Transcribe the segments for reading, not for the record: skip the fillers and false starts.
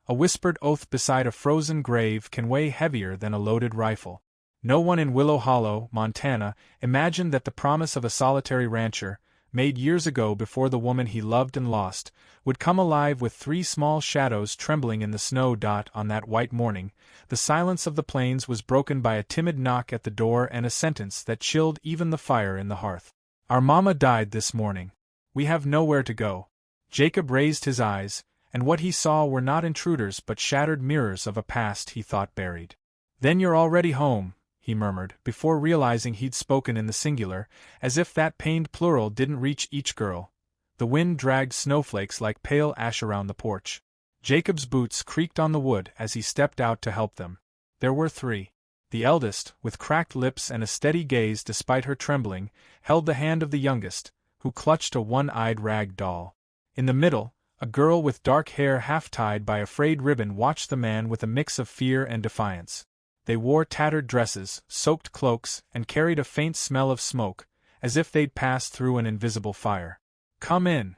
A whispered oath beside a frozen grave can weigh heavier than a loaded rifle. No one in Willow Hollow, Montana, imagined that the promise of a solitary rancher, made years ago before the woman he loved and lost, would come alive with 3 small shadows trembling in the snow. On that white morning, the silence of the plains was broken by a timid knock at the door and a sentence that chilled even the fire in the hearth. "Our mama died this morning. We have nowhere to go." Jacob raised his eyes, and what he saw were not intruders but shattered mirrors of a past he thought buried. "Then you're already home," he murmured, before realizing he'd spoken in the singular, as if that pained plural didn't reach each girl. The wind dragged snowflakes like pale ash around the porch. Jacob's boots creaked on the wood as he stepped out to help them. There were 3. The eldest, with cracked lips and a steady gaze despite her trembling, held the hand of the youngest, who clutched a one-eyed rag doll. In the middle, a girl with dark hair half-tied by a frayed ribbon watched the man with a mix of fear and defiance. They wore tattered dresses, soaked cloaks, and carried a faint smell of smoke, as if they'd passed through an invisible fire. "Come in,"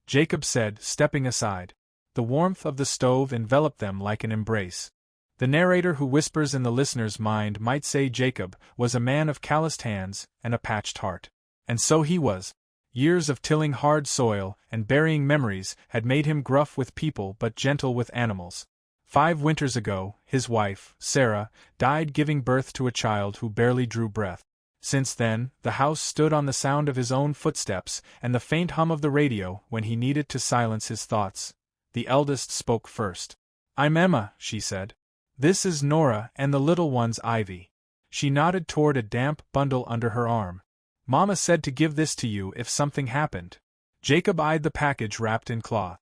Jacob said, stepping aside. The warmth of the stove enveloped them like an embrace. The narrator who whispers in the listener's mind might say Jacob was a man of calloused hands and a patched heart. And so he was. Years of tilling hard soil and burying memories had made him gruff with people but gentle with animals. 5 winters ago, his wife, Sarah, died giving birth to a child who barely drew breath. Since then, the house stood on the sound of his own footsteps and the faint hum of the radio when he needed to silence his thoughts. The eldest spoke first. "I'm Emma," she said. "This is Nora and the little one's Ivy." She nodded toward a damp bundle under her arm. "Mama said to give this to you if something happened." Jacob eyed the package wrapped in cloth.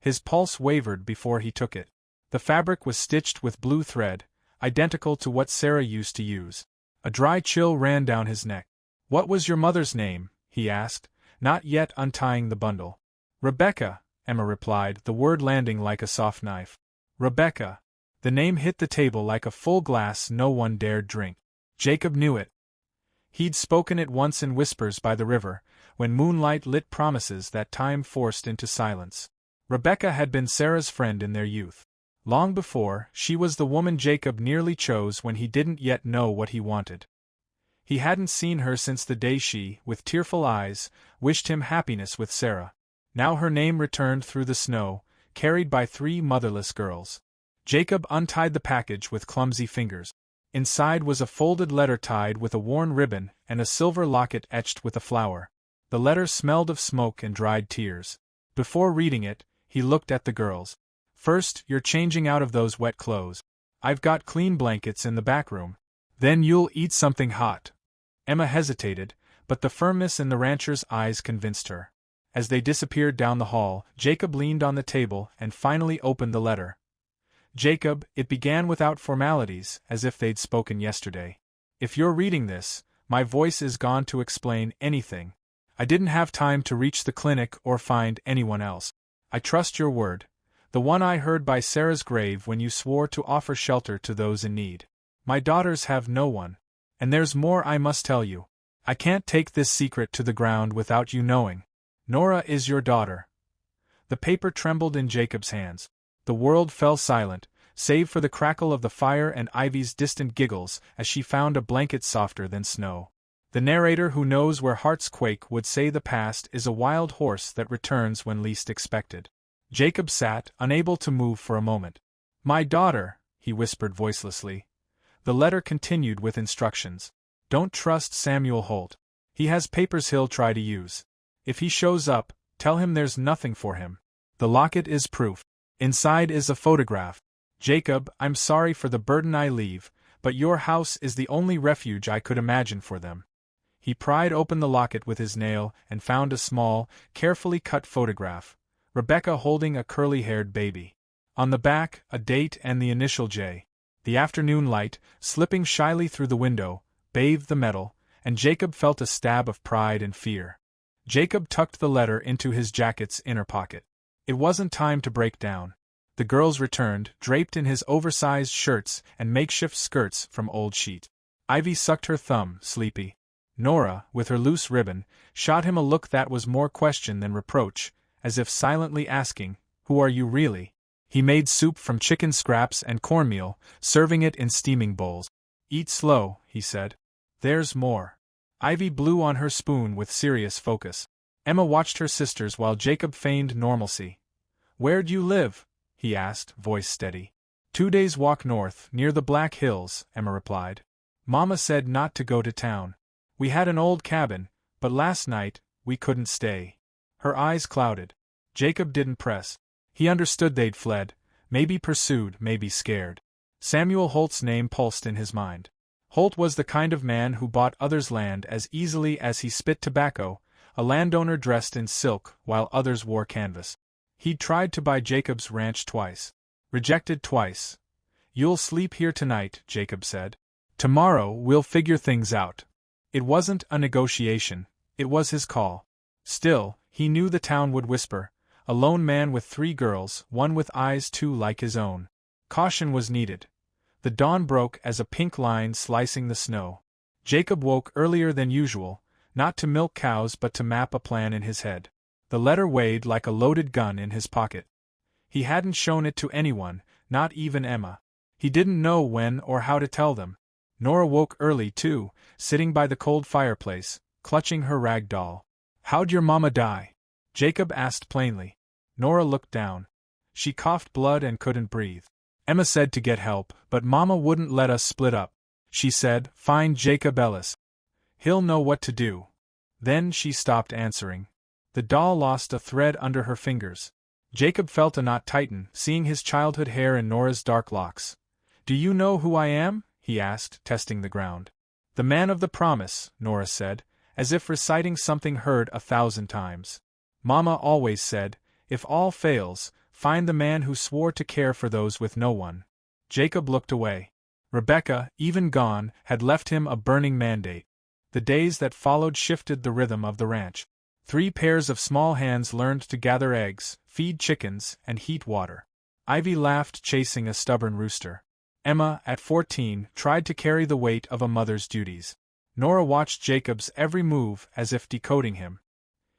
His pulse wavered before he took it. The fabric was stitched with blue thread, identical to what Sarah used to use. A dry chill ran down his neck. "What was your mother's name?" he asked, not yet untying the bundle. "Rebecca," Emma replied, the word landing like a soft knife. Rebecca. The name hit the table like a full glass no one dared drink. Jacob knew it. He'd spoken it once in whispers by the river, when moonlight lit promises that time forced into silence. Rebecca had been Sarah's friend in their youth. Long before, she was the woman Jacob nearly chose when he didn't yet know what he wanted. He hadn't seen her since the day she, with tearful eyes, wished him happiness with Sarah. Now her name returned through the snow, carried by 3 motherless girls. Jacob untied the package with clumsy fingers. Inside was a folded letter tied with a worn ribbon and a silver locket etched with a flower. The letter smelled of smoke and dried tears. Before reading it, he looked at the girls. "First, you're changing out of those wet clothes. I've got clean blankets in the back room. Then you'll eat something hot." Emma hesitated, but the firmness in the rancher's eyes convinced her. As they disappeared down the hall, Jacob leaned on the table and finally opened the letter. "Jacob," it began without formalities, as if they'd spoken yesterday. "If you're reading this, my voice is gone to explain anything. I didn't have time to reach the clinic or find anyone else. I trust your word. The one I heard by Sarah's grave when you swore to offer shelter to those in need. My daughters have no one. And there's more I must tell you. I can't take this secret to the ground without you knowing. Nora is your daughter." The paper trembled in Jacob's hands. The world fell silent, save for the crackle of the fire and Ivy's distant giggles as she found a blanket softer than snow. The narrator who knows where hearts quake would say the past is a wild horse that returns when least expected. Jacob sat, unable to move for a moment. "My daughter," he whispered voicelessly. The letter continued with instructions. "Don't trust Samuel Holt. He has papers he'll try to use. If he shows up, tell him there's nothing for him. The locket is proof. Inside is a photograph. Jacob, I'm sorry for the burden I leave, but your house is the only refuge I could imagine for them." He pried open the locket with his nail and found a small, carefully cut photograph. Rebecca holding a curly-haired baby. On the back, a date and the initial J. The afternoon light, slipping shyly through the window, bathed the metal, and Jacob felt a stab of pride and fear. Jacob tucked the letter into his jacket's inner pocket. It wasn't time to break down. The girls returned, draped in his oversized shirts and makeshift skirts from old sheet. Ivy sucked her thumb, sleepy. Nora, with her loose ribbon, shot him a look that was more question than reproach, as if silently asking, "Who are you really?" He made soup from chicken scraps and cornmeal, serving it in steaming bowls. "Eat slow," he said. "There's more." Ivy blew on her spoon with serious focus. Emma watched her sisters while Jacob feigned normalcy. "Where'd you live?" he asked, voice steady. 2 days' walk north, near the Black Hills, Emma replied. "Mama said not to go to town. We had an old cabin, but last night, we couldn't stay." Her eyes clouded. Jacob didn't press. He understood they'd fled, maybe pursued, maybe scared. Samuel Holt's name pulsed in his mind. Holt was the kind of man who bought others' land as easily as he spit tobacco, a landowner dressed in silk while others wore canvas. He'd tried to buy Jacob's ranch twice. Rejected twice. "You'll sleep here tonight," Jacob said. "Tomorrow we'll figure things out." It wasn't a negotiation, it was his call. Still, he knew the town would whisper, a lone man with 3 girls, one with eyes too like his own. Caution was needed. The dawn broke as a pink line slicing the snow. Jacob woke earlier than usual, not to milk cows but to map a plan in his head. The letter weighed like a loaded gun in his pocket. He hadn't shown it to anyone, not even Emma. He didn't know when or how to tell them. Nora woke early too, sitting by the cold fireplace, clutching her rag doll. "How'd your mama die?" Jacob asked plainly. Nora looked down. She coughed blood and couldn't breathe. "Emma said to get help, but Mama wouldn't let us split up. She said, 'Find Jacob Ellis. He'll know what to do.'" Then she stopped answering. The doll lost a thread under her fingers. Jacob felt a knot tighten, seeing his childhood hair in Nora's dark locks. "Do you know who I am?" he asked, testing the ground. "The man of the promise," Nora said, as if reciting something heard 1,000 times. "Mama always said, if all fails, find the man who swore to care for those with no one." Jacob looked away. Rebecca, even gone, had left him a burning mandate. The days that followed shifted the rhythm of the ranch. 3 pairs of small hands learned to gather eggs, feed chickens, and heat water. Ivy laughed, chasing a stubborn rooster. Emma, at 14, tried to carry the weight of a mother's duties. Nora watched Jacob's every move as if decoding him.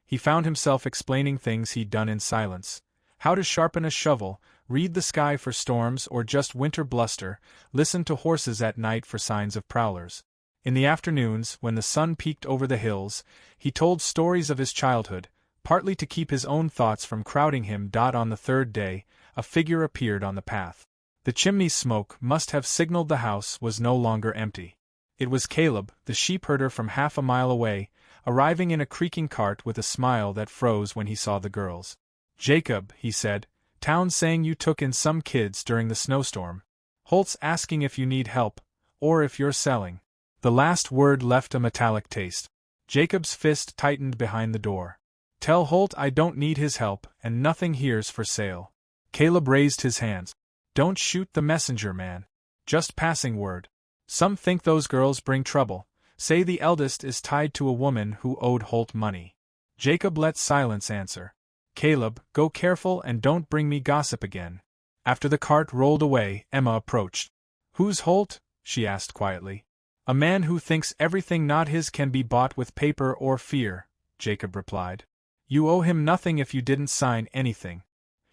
He found himself explaining things he'd done in silence. How to sharpen a shovel, read the sky for storms or just winter bluster, listen to horses at night for signs of prowlers. In the afternoons, when the sun peeked over the hills, he told stories of his childhood, partly to keep his own thoughts from crowding him. On the 3rd day, a figure appeared on the path. The chimney's smoke must have signaled the house was no longer empty. It was Caleb, the sheepherder from half a mile away, arriving in a creaking cart with a smile that froze when he saw the girls. "Jacob," he said, "town's saying you took in some kids during the snowstorm. Holt's asking if you need help, or if you're selling." The last word left a metallic taste. Jacob's fist tightened behind the door. "Tell Holt I don't need his help, and nothing here's for sale." Caleb raised his hands. "Don't shoot the messenger, man. Just passing word. Some think those girls bring trouble. Say the eldest is tied to a woman who owed Holt money." Jacob let silence answer. "Caleb, go careful and don't bring me gossip again." After the cart rolled away, Emma approached. "Who's Holt?" she asked quietly. "A man who thinks everything not his can be bought with paper or fear," Jacob replied. "You owe him nothing if you didn't sign anything.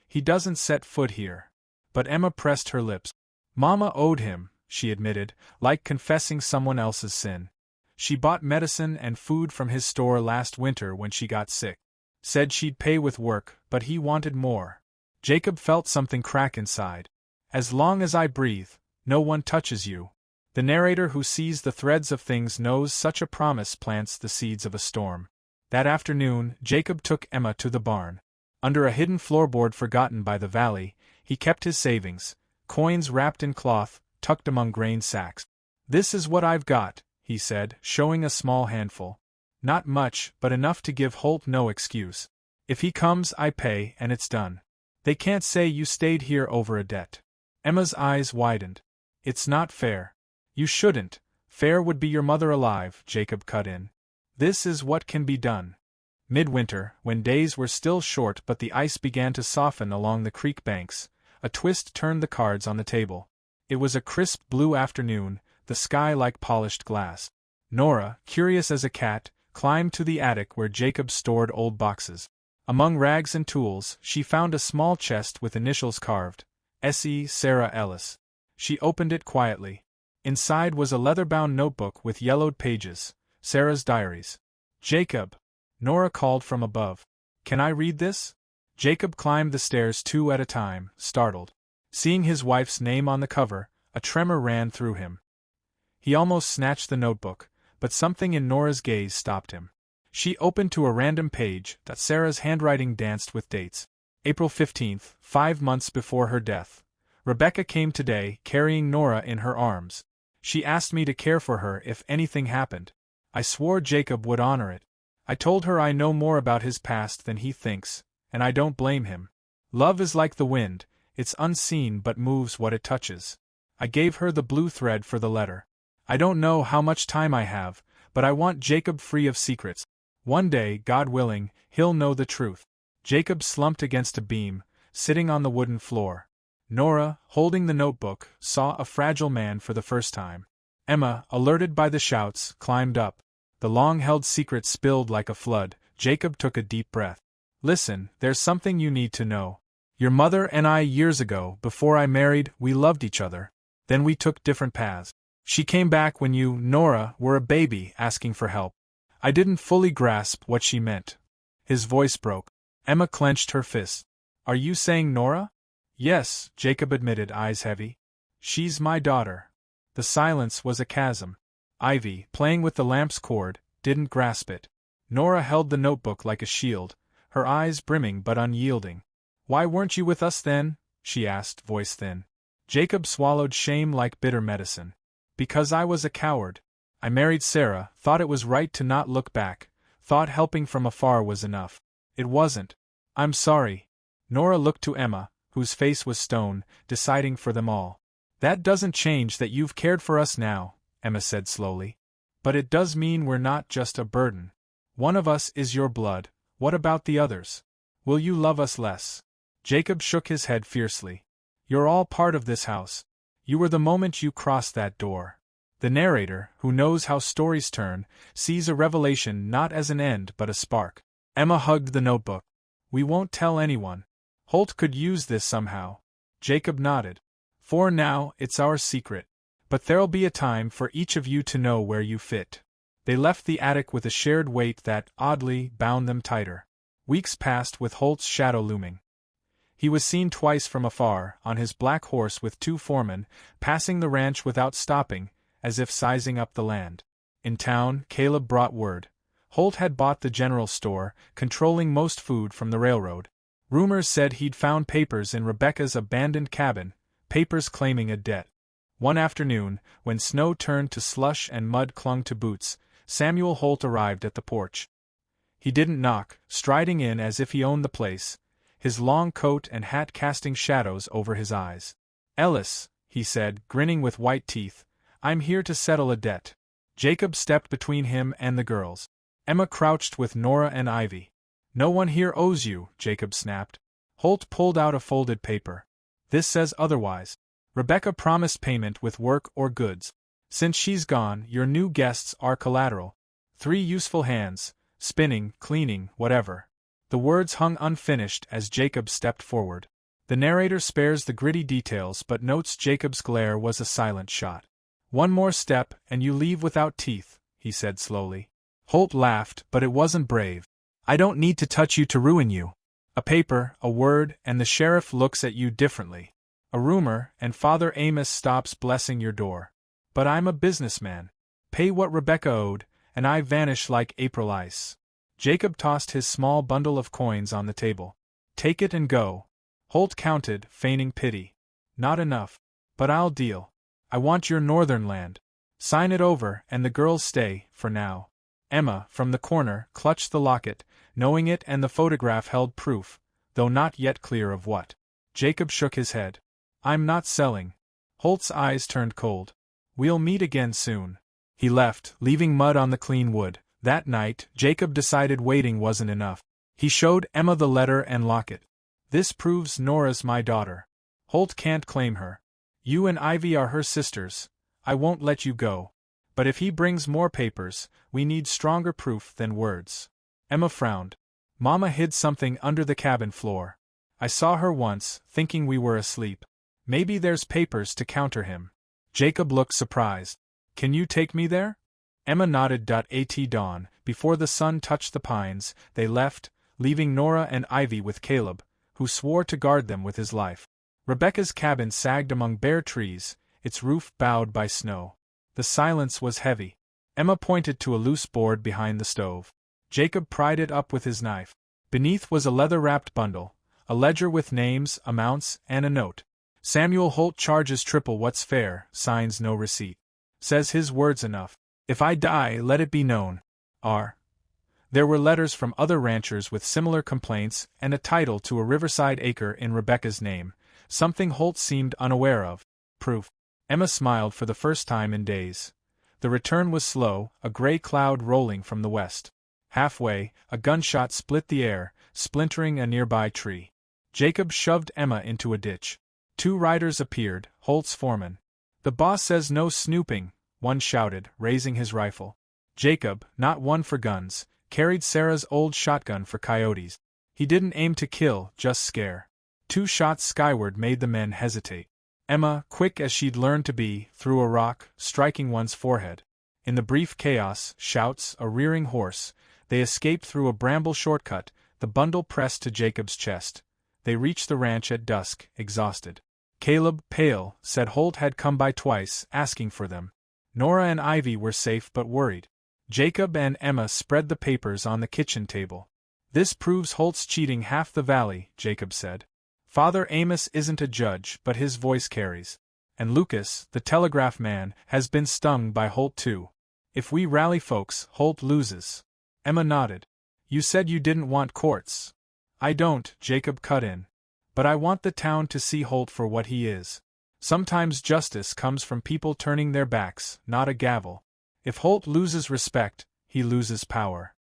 He doesn't set foot here." But Emma pressed her lips. "Mama owed him," she admitted, like confessing someone else's sin. "She bought medicine and food from his store last winter when she got sick. Said she'd pay with work, but he wanted more." Jacob felt something crack inside. "As long as I breathe, no one touches you." The narrator who sees the threads of things knows such a promise plants the seeds of a storm. That afternoon, Jacob took Emma to the barn. Under a hidden floorboard forgotten by the valley, he kept his savings, coins wrapped in cloth, tucked among grain sacks. "This is what I've got," he said, showing a small handful. "Not much, but enough to give Holt no excuse. If he comes, I pay, and it's done. They can't say you stayed here over a debt." Emma's eyes widened. "It's not fair." "You shouldn't. Fair would be your mother alive," Jacob cut in. "This is what can be done." Midwinter, when days were still short but the ice began to soften along the creek banks, a twist turned the cards on the table. It was a crisp blue afternoon, the sky like polished glass. Nora, curious as a cat, climbed to the attic where Jacob stored old boxes. Among rags and tools, she found a small chest with initials carved, S.E. Sarah Ellis. She opened it quietly. Inside was a leather-bound notebook with yellowed pages, Sarah's diaries. Jacob! Nora called from above. Can I read this? Jacob climbed the stairs 2 at a time, startled. Seeing his wife's name on the cover, a tremor ran through him. He almost snatched the notebook, but something in Nora's gaze stopped him. She opened to a random page that Sarah's handwriting danced with dates. April 15th, 5 months before her death. Rebecca came today, carrying Nora in her arms. She asked me to care for her if anything happened. I swore Jacob would honor it. I told her I know more about his past than he thinks, and I don't blame him. Love is like the wind, it's unseen but moves what it touches. I gave her the blue thread for the letter. I don't know how much time I have, but I want Jacob free of secrets. One day, God willing, he'll know the truth. Jacob slumped against a beam, sitting on the wooden floor. Nora, holding the notebook, saw a fragile man for the first time. Emma, alerted by the shouts, climbed up. The long-held secret spilled like a flood. Jacob took a deep breath. Listen, there's something you need to know. Your mother and I years ago, before I married, we loved each other. Then we took different paths. She came back when you, Nora, were a baby asking for help. I didn't fully grasp what she meant. His voice broke. Emma clenched her fist. Are you saying Nora? Yes, Jacob admitted, eyes heavy. She's my daughter. The silence was a chasm. Ivy, playing with the lamp's cord, didn't grasp it. Nora held the notebook like a shield, her eyes brimming but unyielding. Why weren't you with us then? She asked, voice thin. Jacob swallowed shame like bitter medicine. Because I was a coward. I married Sarah, thought it was right to not look back, thought helping from afar was enough. It wasn't. I'm sorry. Nora looked to Emma, whose face was stone, deciding for them all. That doesn't change that you've cared for us now, Emma said slowly. But it does mean we're not just a burden. One of us is your blood, what about the others? Will you love us less? Jacob shook his head fiercely. You're all part of this house. You were the moment you crossed that door. The narrator, who knows how stories turn, sees a revelation not as an end but a spark. Emma hugged the notebook. We won't tell anyone. Holt could use this somehow. Jacob nodded. For now, it's our secret. But there'll be a time for each of you to know where you fit. They left the attic with a shared weight that, oddly, bound them tighter. Weeks passed with Holt's shadow looming. He was seen twice from afar, on his black horse with 2 foremen, passing the ranch without stopping, as if sizing up the land. In town, Caleb brought word. Holt had bought the general store, controlling most food from the railroad. Rumors said he'd found papers in Rebecca's abandoned cabin, papers claiming a debt. One afternoon, when snow turned to slush and mud clung to boots, Samuel Holt arrived at the porch. He didn't knock, striding in as if he owned the place, his long coat and hat casting shadows over his eyes. Ellis, he said, grinning with white teeth, I'm here to settle a debt. Jacob stepped between him and the girls. Emma crouched with Nora and Ivy. No one here owes you, Jacob snapped. Holt pulled out a folded paper. This says otherwise. Rebecca promised payment with work or goods. Since she's gone, your new guests are collateral. 3 useful hands, spinning, cleaning, whatever. The words hung unfinished as Jacob stepped forward. The narrator spares the gritty details but notes Jacob's glare was a silent shot. One more step and you leave without teeth, he said slowly. Holt laughed, but it wasn't brave. I don't need to touch you to ruin you. A paper, a word, and the sheriff looks at you differently. A rumor, and Father Amos stops blessing your door. But I'm a businessman. Pay what Rebecca owed, and I vanish like April ice. Jacob tossed his small bundle of coins on the table. Take it and go. Holt counted, feigning pity. Not enough. But I'll deal. I want your northern land. Sign it over, and the girls stay, for now. Emma, from the corner, clutched the locket, knowing it and the photograph held proof, though not yet clear of what. Jacob shook his head. I'm not selling. Holt's eyes turned cold. We'll meet again soon. He left, leaving mud on the clean wood. That night, Jacob decided waiting wasn't enough. He showed Emma the letter and locket. This proves Nora's my daughter. Holt can't claim her. You and Ivy are her sisters. I won't let you go. But if he brings more papers, we need stronger proof than words. Emma frowned. Mama hid something under the cabin floor. I saw her once, thinking we were asleep. Maybe there's papers to counter him. Jacob looked surprised. Can you take me there? Emma nodded. At dawn, before the sun touched the pines, they left, leaving Nora and Ivy with Caleb, who swore to guard them with his life. Rebecca's cabin sagged among bare trees, its roof bowed by snow. The silence was heavy. Emma pointed to a loose board behind the stove. Jacob pried it up with his knife. Beneath was a leather-wrapped bundle, a ledger with names, amounts, and a note. Samuel Holt charges triple what's fair, signs no receipt. Says his word's enough. If I die, let it be known. R. There were letters from other ranchers with similar complaints and a title to a riverside acre in Rebecca's name, something Holt seemed unaware of. Proof. Emma smiled for the first time in days. The return was slow, a gray cloud rolling from the west. Halfway, a gunshot split the air, splintering a nearby tree. Jacob shoved Emma into a ditch. 2 riders appeared, Holt's foreman. The boss says no snooping, one shouted, raising his rifle. Jacob, not one for guns, carried Sarah's old shotgun for coyotes. He didn't aim to kill, just scare. 2 shots skyward made the men hesitate. Emma, quick as she'd learned to be, threw a rock, striking one's forehead. In the brief chaos, shouts, a rearing horse, they escaped through a bramble shortcut, the bundle pressed to Jacob's chest. They reached the ranch at dusk, exhausted. Caleb, pale, said Holt had come by twice, asking for them. Nora and Ivy were safe but worried. Jacob and Emma spread the papers on the kitchen table. This proves Holt's cheating half the valley, Jacob said. Father Amos isn't a judge, but his voice carries. And Lucas, the telegraph man, has been stung by Holt too. If we rally folks, Holt loses. Emma nodded. You said you didn't want courts. I don't, Jacob cut in. But I want the town to see Holt for what he is. Sometimes justice comes from people turning their backs, not a gavel. If Holt loses respect, he loses power.